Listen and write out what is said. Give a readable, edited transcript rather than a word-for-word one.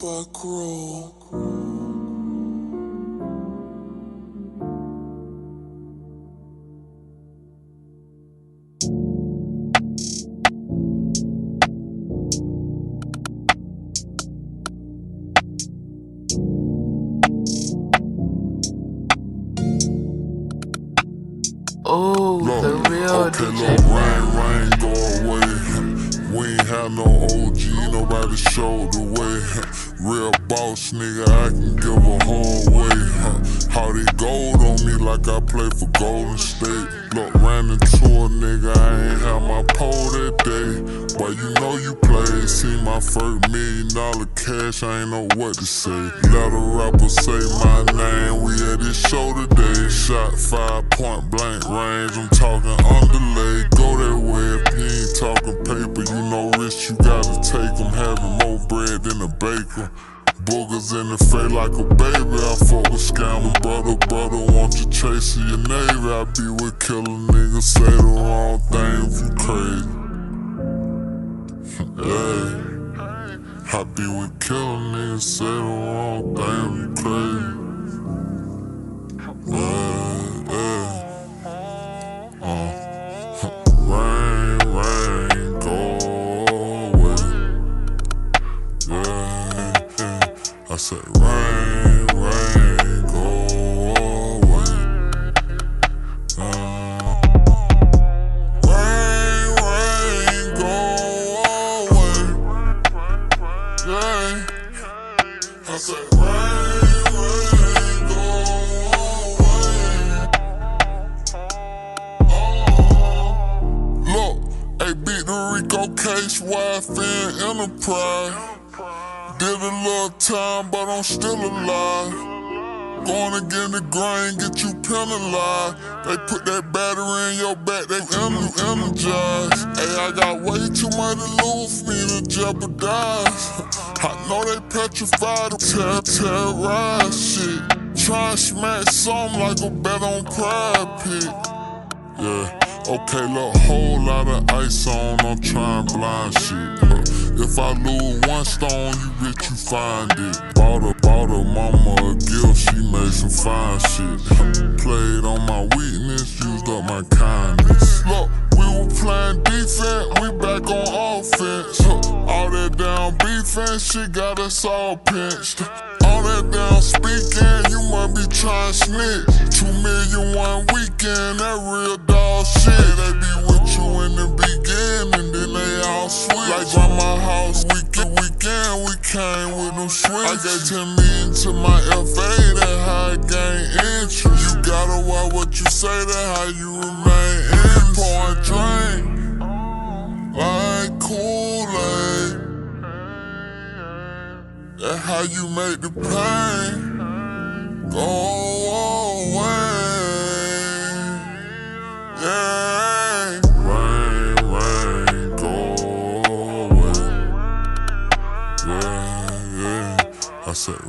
back row. Oh, the real DJ. Rain, go away. We ain't have no OG, nobody showed the way. Real boss nigga, I can give a whole way. How they gold on me like I play for Golden State. Look, ran into a nigga, I ain't have my pole that day. But you know you played, see my first $1 million cash, I ain't know what to say. Let a rapper say my name, we at this show today. Shot 5 point blank range, I'm talking underlay. Go that way if you ain't talking paper, you know risk you gotta take. I'm having more bread than a baker. Boogers in the face like a baby, I fuck with scammer. Brother, want you chasing your neighbor. I be with killer niggas, say the wrong thing if you crazy. Yeah, I be with killer niggas, say the wrong thing if you crazy. Rain, go away. I said rain, go away. Rain, go away. Yeah. I said rain, go away. Look, they beat the Rico case, YFN Enterprise. Did a little time, but I'm still alive. Going against the grain, get you penalized. They put that battery in your back, they energized. Hey, I got way too much to lose for me to jeopardize. I know they petrified to terrorize shit. Try and smack something like a bet on Pride Pit. Yeah, okay, look, whole lot of ice on, I'm trying blind shit. If I lose one stone, you rich, you find it. Bought her mama a gift, she made some fine shit. Played on my weakness, used up my kindness. Look, we were playing defense, we back on offense. All that down defense, shit got us all pinched. All that down speaking, you must be trying to snitch. 2 million one weekend, that real dog shit. They be with you in the beginning, then they all switch. Like grandma house, weekend, we came with them switch. I gave 10 million to my FA, that how I gain interest. You gotta watch what you say, that how you remain in. Pour and drink, like Kool-Aid. That's how you make the pain go away. Yeah. Rain, go away. Yeah. I said